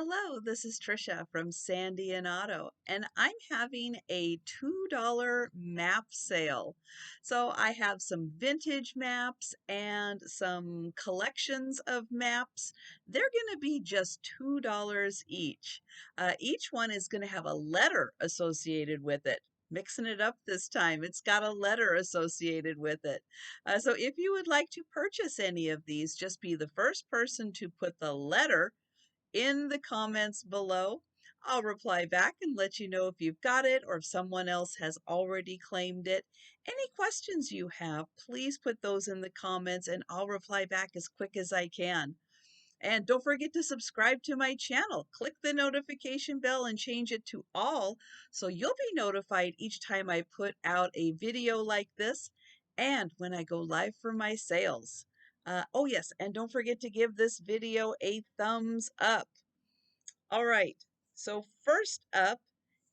Hello, this is Trisha from Sandy and Otto, and I'm having a $2 map sale. So I have some vintage maps and some collections of maps. They're going to be just $2 each. Each one is going to have a letter associated with it. Mixing it up this time, it's got a letter associated with it. So if you would like to purchase any of these, just be the first person to put the letter in the comments below. I'll reply back and let you know if you've got it or if someone else has already claimed it. Any questions you have, please put those in the comments and I'll reply back as quick as I can. And don't forget to subscribe to my channel. Click the notification bell and change it to all so you'll be notified each time I put out a video like this and when I go live for my sales. Oh yes, and don't forget to give this video a thumbs up. All right, so first up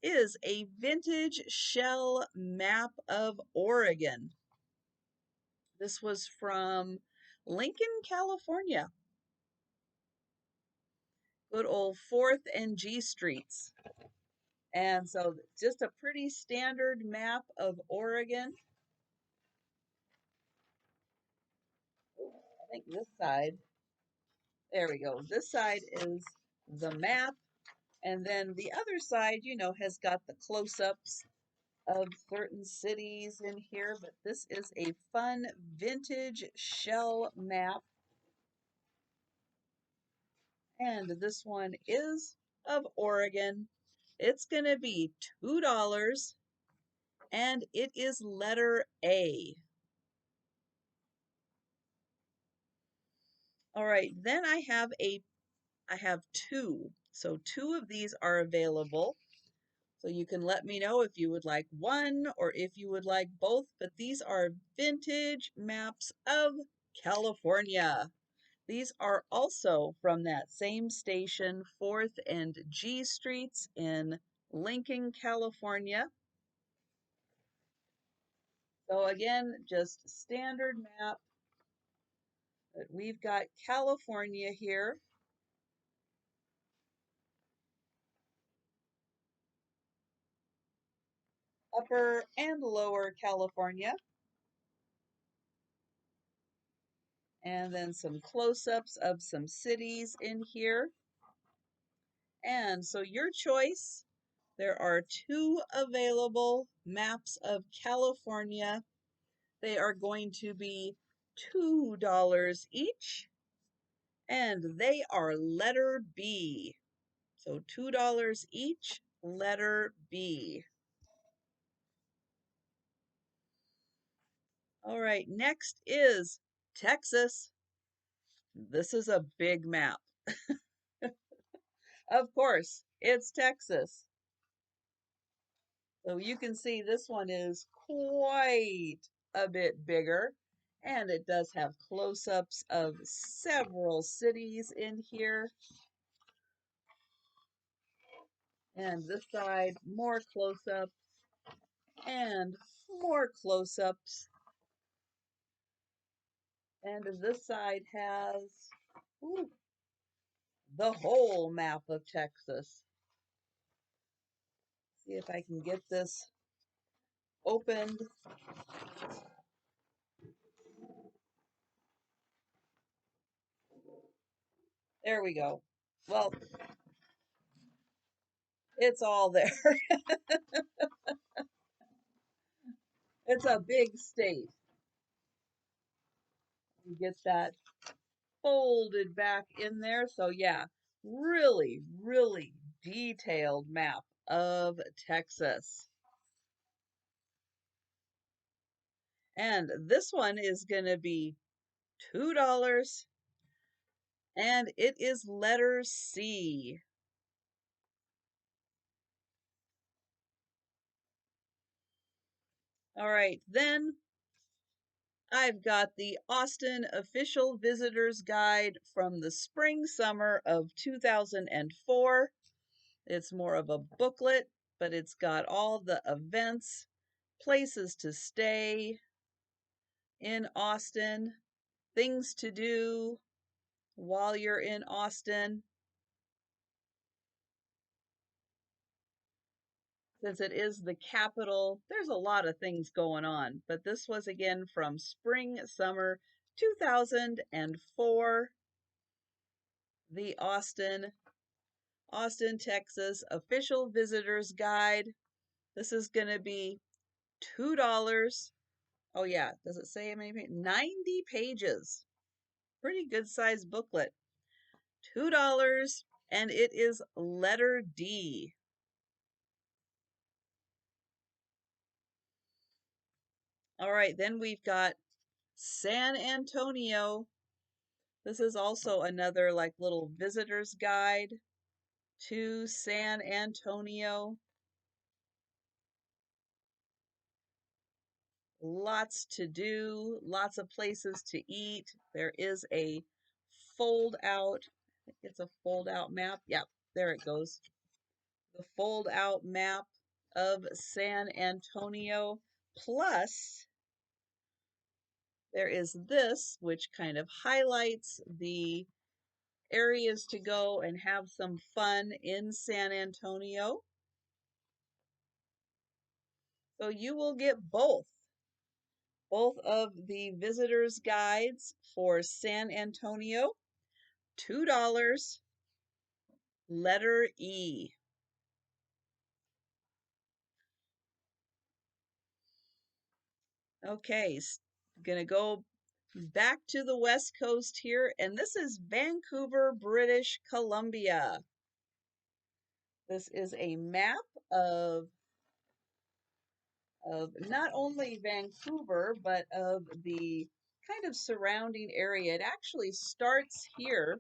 is a vintage shell map of Oregon. This was from Lincoln, California. Good old 4th and G Streets. And so just a pretty standard map of Oregon. I think this side, there we go. This side is the map. And then the other side, has got the close-ups of certain cities in here. But this is a fun vintage shell map. And this one is of Oregon. It's going to be $2. And it is letter A. All right, then I have two. So two of these are available. So you can let me know if you would like one or if you would like both, but these are vintage maps of California. These are also from that same station, 4th and G Streets in Lincoln, California. So again, just standard map. But we've got California here. Upper and Lower California. And then some close-ups of some cities in here. And so your choice, there are two available maps of California. They are going to be $2 each, and they are letter B. So $2 each, letter B. All right, next is Texas. This is a big map. Of course, it's Texas. So you can see this one is quite a bit bigger, and it does have close-ups of several cities in here. And this side, more close-ups and more close-ups. And this side has the whole map of Texas. See if I can get this opened. There we go. Well, it's all there. It's a big state. You get that folded back in there. So yeah, really, really detailed map of Texas. And this one is going to be $2, and it is letter C. All right, then I've got the Austin Official Visitor's Guide from the spring-summer of 2004. It's more of a booklet, but it's got all the events, places to stay in Austin, things to do while you're in Austin. since it is the capital, there's a lot of things going on. But this was again from spring, summer 2004, the Austin, Texas official visitor's guide. This is going to be $2. Oh yeah, does it say how many pages? 90 pages. Pretty good sized booklet. $2, and it is letter D. All right, then we've got San Antonio. This is also another like little visitor's guide to San Antonio. Lots to do, lots of places to eat. There is a fold out, I think it's a fold out map. Yeah, there it goes. The fold out map of San Antonio. Plus, there is this, which kind of highlights the areas to go and have some fun in San Antonio. So you will get both of the visitors guides for San Antonio, $2, letter E. Okay, gonna go back to the West Coast here, and this is Vancouver, British Columbia. This is a map of not only Vancouver, but of the kind of surrounding area. It actually starts here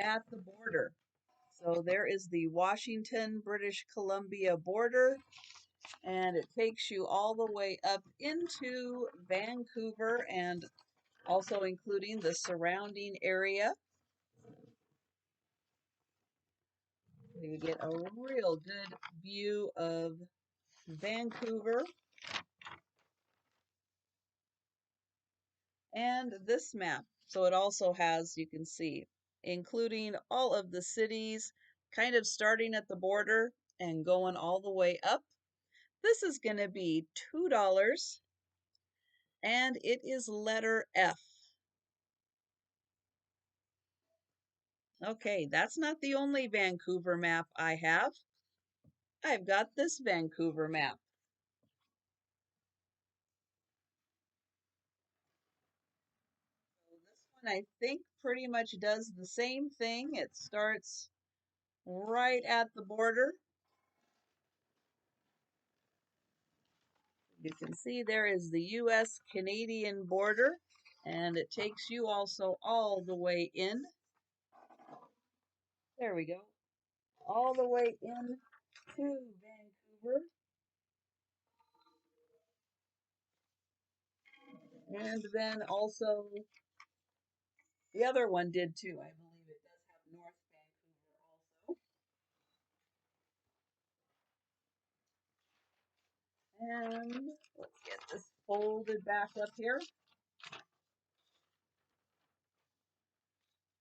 at the border. So there is the Washington, British Columbia border, and it takes you all the way up into Vancouver and also including the surrounding area. You get a real good view of Vancouver. And this map. So it also has, you can see, including all of the cities, kind of starting at the border and going all the way up. This is going to be $2, and it is letter F. Okay, that's not the only Vancouver map I have. I've got this Vancouver map. So this one I think pretty much does the same thing. It starts right at the border. You can see there is the US-Canadian border, and it takes you also all the way in. There we go. All the way in to Vancouver. And then also, the other one did too. I believe it does have North Vancouver also. And let's get this folded back up here.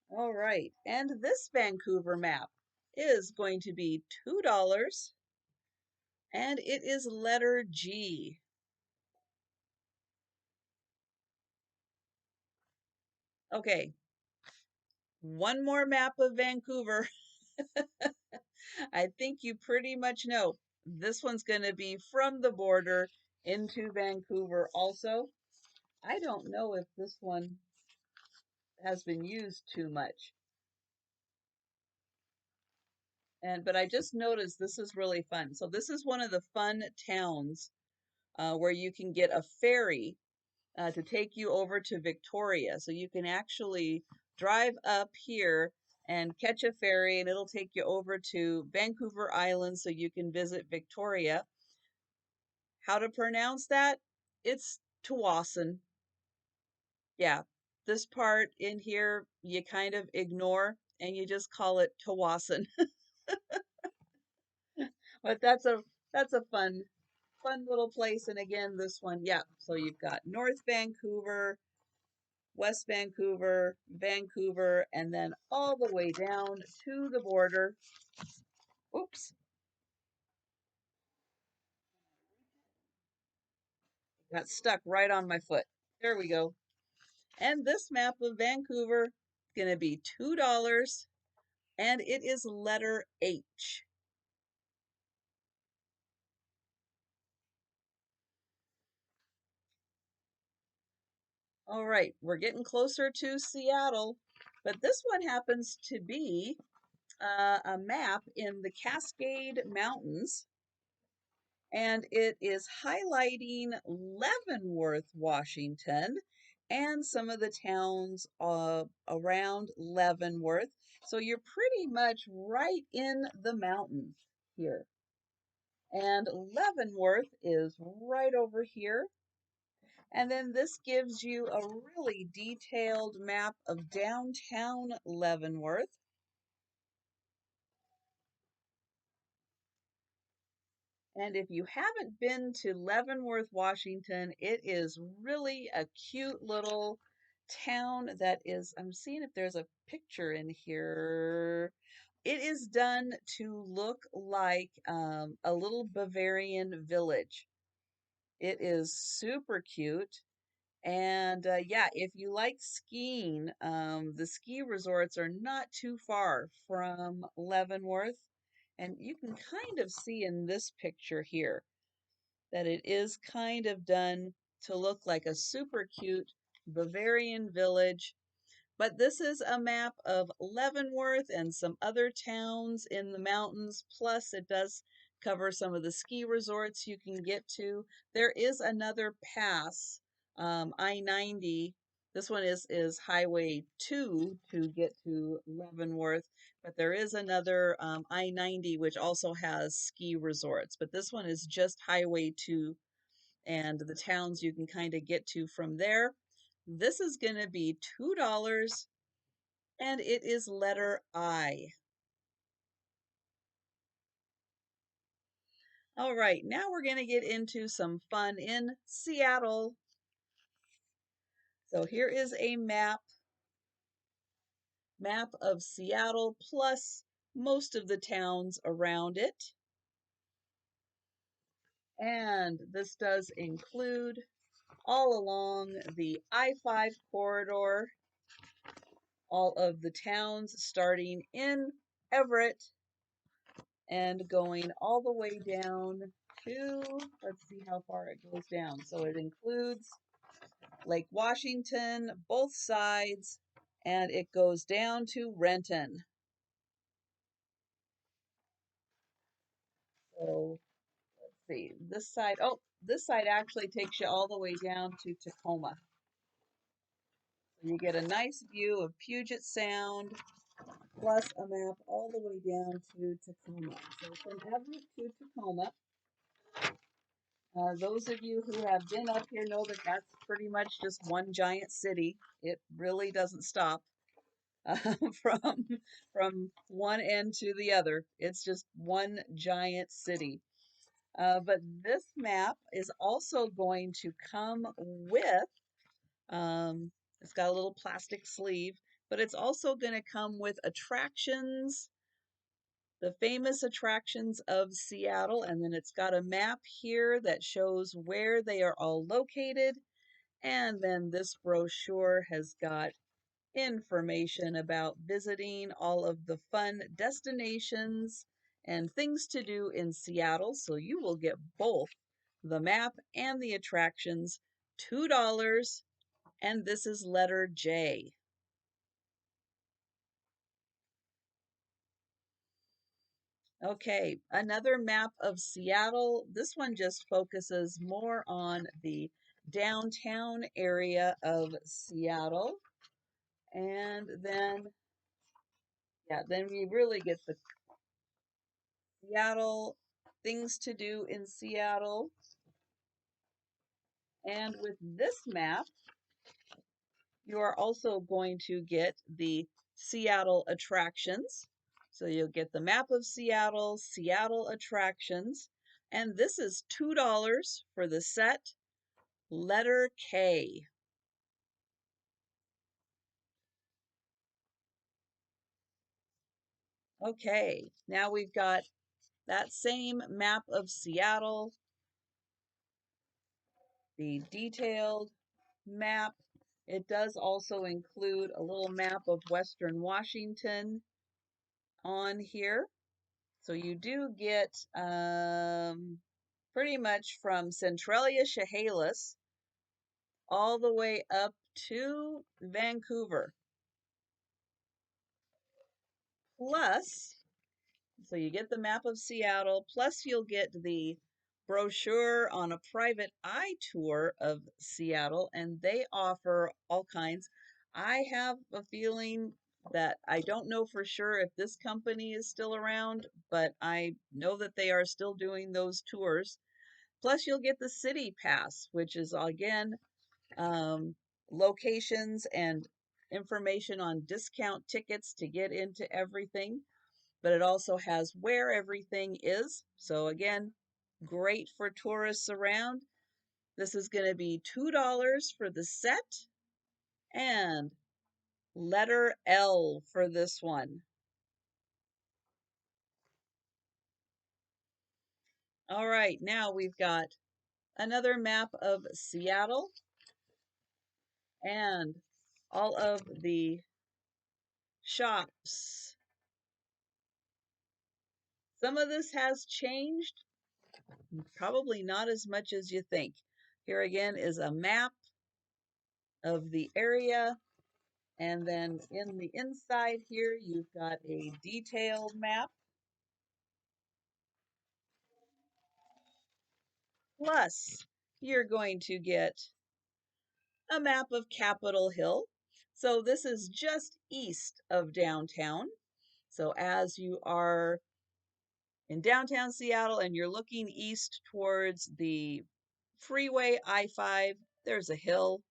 All right, and this Vancouver map is going to be $2, and it is letter G. Okay, one more map of Vancouver. I think you pretty much know this one's going to be from the border into Vancouver also. I don't know if this one has been used too much. But I just noticed this is really fun. So this is one of the fun towns where you can get a ferry to take you over to Victoria. So you can actually drive up here and catch a ferry, and it'll take you over to Vancouver Island so you can visit Victoria. How to pronounce that? It's Tawasin. Yeah, this part in here you kind of ignore and you just call it Tawasin. But that's a fun little place. And again, this one, yeah. So you've got North Vancouver, West Vancouver, Vancouver, and then all the way down to the border. Oops. Got stuck right on my foot. There we go. And this map of Vancouver is going to be $2, and it is letter H. All right, we're getting closer to Seattle, but this one happens to be a map in the Cascade Mountains, and it is highlighting Leavenworth, Washington, and some of the towns around Leavenworth. So you're pretty much right in the mountains here. And Leavenworth is right over here. And then this gives you a really detailed map of downtown Leavenworth. And if you haven't been to Leavenworth, Washington, it is really a cute little town that is, I'm seeing if there's a picture in here. It is done to look like a little Bavarian village. It is super cute. And yeah, if you like skiing, the ski resorts are not too far from Leavenworth. And you can kind of see in this picture here that it is kind of done to look like a super cute Bavarian village. But this is a map of Leavenworth and some other towns in the mountains. Plus, it does cover some of the ski resorts you can get to. There is another pass, I-90. This one is Highway 2 to get to Leavenworth, but there is another I-90 which also has ski resorts. But this one is just Highway 2 and the towns you can kind of get to from there. This is going to be $2, and it is letter I. All right, now we're going to get into some fun in Seattle. So here is a map of Seattle plus most of the towns around it. And this does include all along the I-5 corridor, all of the towns starting in Everett and going all the way down to, let's see how far it goes down. So it includes Lake Washington, both sides, and it goes down to Renton. So let's see, this side actually takes you all the way down to Tacoma. So you get a nice view of Puget Sound, plus a map all the way down to Tacoma. So from Everett to Tacoma, those of you who have been up here know that that's pretty much just one giant city. It really doesn't stop uh, from from one end to the other. It's just one giant city. But this map is also going to come with, it's got a little plastic sleeve, but it's also going to come with attractions, the famous attractions of Seattle, and then it's got a map here that shows where they are all located. And then this brochure has got information about visiting all of the fun destinations and things to do in Seattle. So you will get both the map and the attractions, $2, and this is letter J. Okay, another map of Seattle. This one just focuses more on the downtown area of Seattle. And then, yeah, then we really get the Seattle, things to do in Seattle. And with this map, you are also going to get the Seattle attractions. So you'll get the map of Seattle, Seattle attractions, and this is $2 for the set, letter K. Okay, now we've got that same map of Seattle the detailed map. It does also include a little map of Western Washington on here. So you do get pretty much from Centralia, Chehalis, all the way up to Vancouver. Plus, so you get the map of Seattle, plus you'll get the brochure on a private eye tour of Seattle, and they offer all kinds. I have a feeling that I don't know for sure if this company is still around, but I know that they are still doing those tours. Plus, you'll get the city pass, which is again um, locations and information on discount tickets to get into everything, but it also has where everything is. So again, great for tourists around. This is going to be $2 for the set and letter L for this one. All right, now we've got another map of Seattle and all of the shops. Some of this has changed, probably not as much as you think. Here again is a map of the area, and then in the inside here you've got a detailed map. Plus, you're going to get a map of Capitol Hill. So this is just east of downtown. So as you are in downtown Seattle and you're looking east towards the freeway I-5, there's a hill.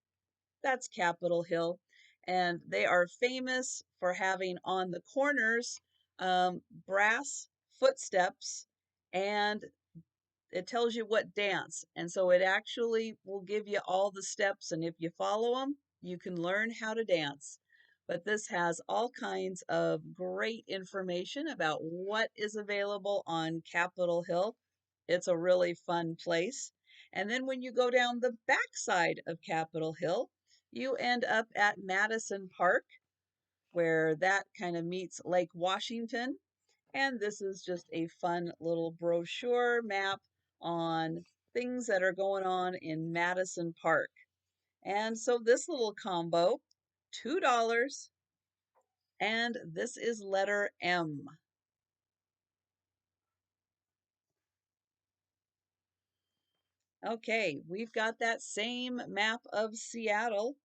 That's Capitol Hill. And they are famous for having on the corners brass footsteps, and it tells you what dance. And so it actually will give you all the steps. And if you follow them, you can learn how to dance. But this has all kinds of great information about what is available on Capitol Hill. It's a really fun place. And then when you go down the backside of Capitol Hill, you end up at Madison Park, where that kind of meets Lake Washington. And this is just a fun little brochure map on things that are going on in Madison Park. And so this little combo, $2, and this is letter M. Okay, we've got that same map of Seattle.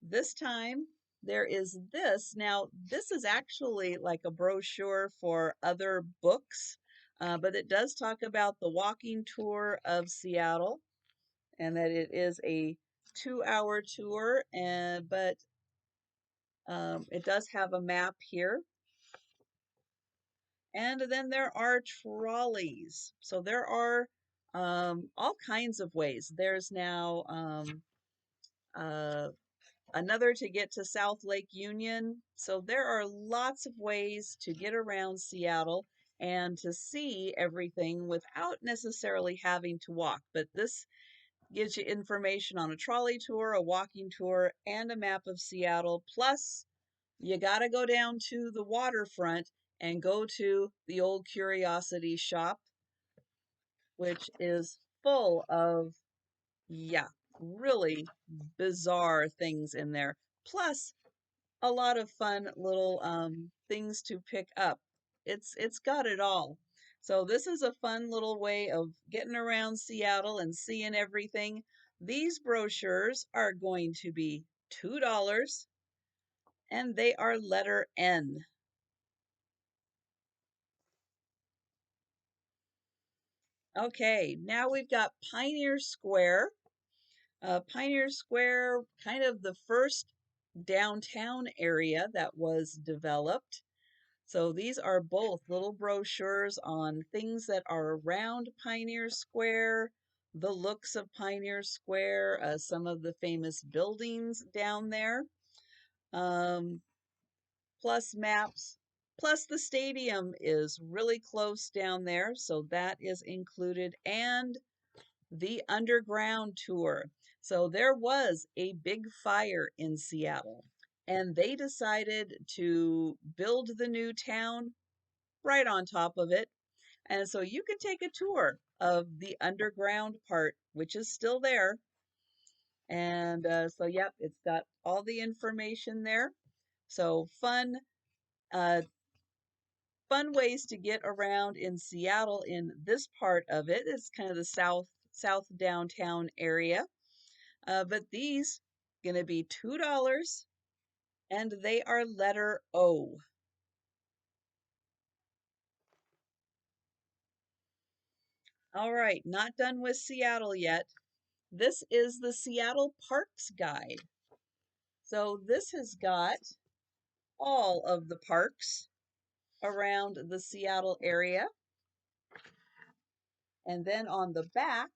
This time there is this. Now, this is actually like a brochure for other books, but it does talk about the walking tour of Seattle, and that it is a 2-hour tour, but it does have a map here. And then there are trolleys. So there are all kinds of ways. There's now uh, another to get to South Lake Union. So there are lots of ways to get around Seattle and to see everything without necessarily having to walk. But this gives you information on a trolley tour, a walking tour, and a map of Seattle. Plus, you got to go down to the waterfront and go to the Old Curiosity Shop, which is full of, yeah, really bizarre things in there. Plus, a lot of fun little things to pick up. It's got it all. So this is a fun little way of getting around Seattle and seeing everything. These brochures are going to be $2, and they are letter N. Okay, now we've got Pioneer Square. Pioneer Square, kind of the first downtown area that was developed. So these are both little brochures on things that are around Pioneer Square, the looks of Pioneer Square, some of the famous buildings down there, um, plus maps. Plus the stadium is really close down there, so that is included. And the underground tour. So there was a big fire in Seattle, and they decided to build the new town right on top of it. And so you can take a tour of the underground part, which is still there. And so, yep, it's got all the information there. So uh, fun ways to get around in Seattle in this part of it. It's kind of the south downtown area. But these gonna be $2 and they are letter O. All right, not done with Seattle yet. This is the Seattle Parks Guide. So this has got all of the parks around the Seattle area. And then on the back,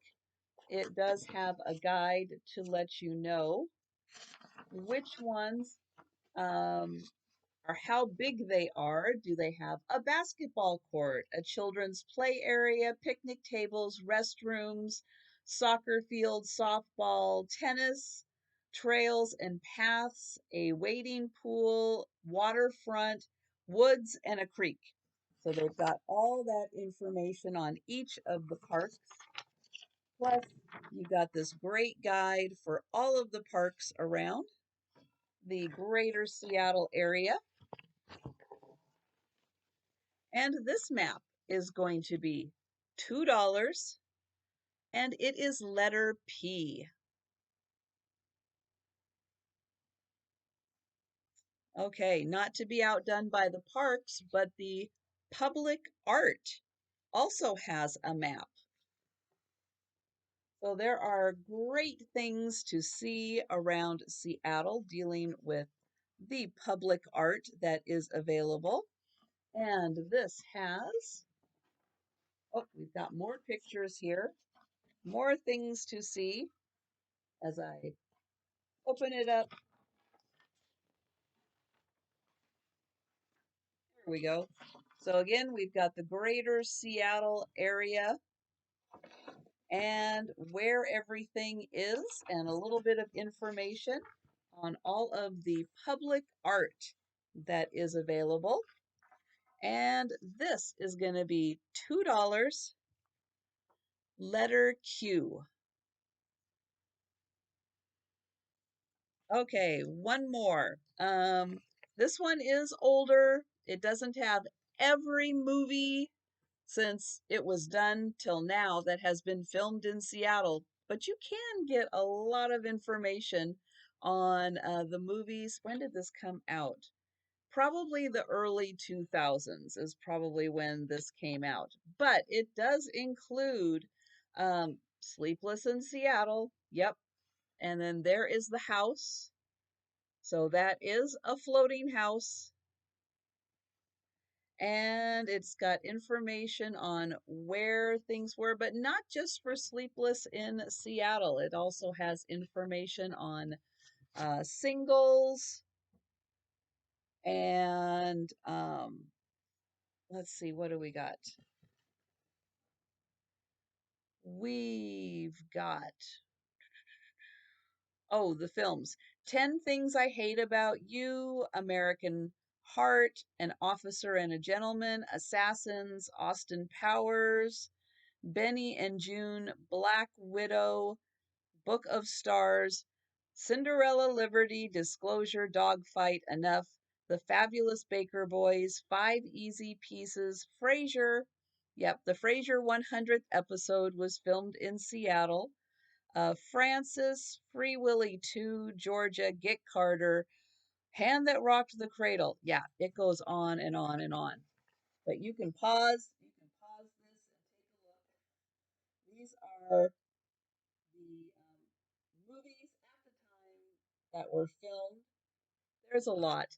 it does have a guide to let you know which ones um, or how big they are. Do they have a basketball court, a children's play area, picnic tables, restrooms, soccer field, softball, tennis, trails and paths, a wading pool, waterfront, woods, and a creek? So they've got all that information on each of the parks. Plus, you got this great guide for all of the parks around the greater Seattle area. And this map is going to be $2 and it is letter P. Okay, not to be outdone by the parks, but the public art also has a map. So there are great things to see around Seattle dealing with the public art that is available. And this has, oh, we've got more pictures here, more things to see as I open it up. Here we go. So again, we've got the greater Seattle area and where everything is and a little bit of information on all of the public art that is available. And this is going to be $2, letter Q. Okay, one more. This one is older. It doesn't have every movie since it was done till now that has been filmed in Seattle, but you can get a lot of information on the movies. When did this come out? Probably the early 2000s is probably when this came out, but it does include Sleepless in Seattle. Yep. And then there is the house. So that is a floating house. And it's got information on where things were, but not just for Sleepless in Seattle. It also has information on singles and let's see, what do we got? We've got, oh, the films. 10 Things I Hate About You, American Heart, An Officer and a Gentleman, Assassins, Austin Powers, Benny and June, Black Widow, Book of Stars, Cinderella, Liberty, Disclosure, Dogfight, Enough, The Fabulous Baker Boys, Five Easy Pieces, Frasier. Yep, the Frasier 100th episode was filmed in Seattle. Francis, Free Willy 2, Georgia, Get Carter, Hand That Rocked the Cradle. Yeah, it goes on and on and on. But you can pause. You can pause this and take a look. These are the movies at the time that were filmed. There's a lot.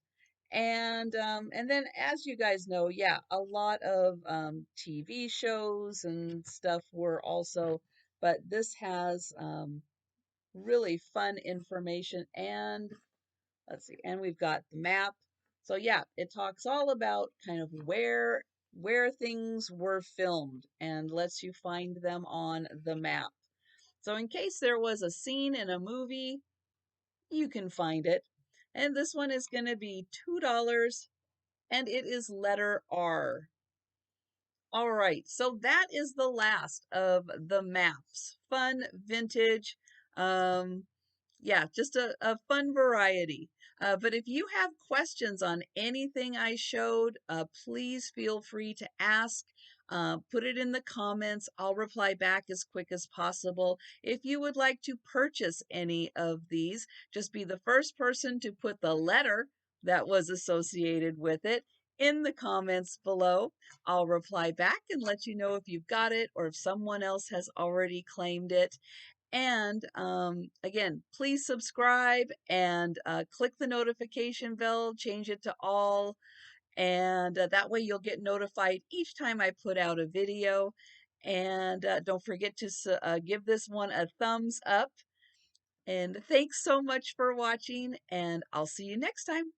And then as you guys know, yeah, a lot of TV shows and stuff were also, but this has really fun information and let's see, and we've got the map. So yeah, it talks all about kind of where things were filmed and lets you find them on the map. So in case there was a scene in a movie, you can find it. And this one is going to be $2 and it is letter R. All right, so that is the last of the maps. Fun, vintage, um, yeah, just a fun variety. But if you have questions on anything I showed, please feel free to ask. Put it in the comments. I'll reply back as quick as possible. If you would like to purchase any of these, just be the first person to put the letter that was associated with it in the comments below. I'll reply back and let you know if you've got it or if someone else has already claimed it. And again, please subscribe and click the notification bell, change it to all, and that way you'll get notified each time I put out a video. And don't forget to give this one a thumbs up. And thanks so much for watching, and I'll see you next time.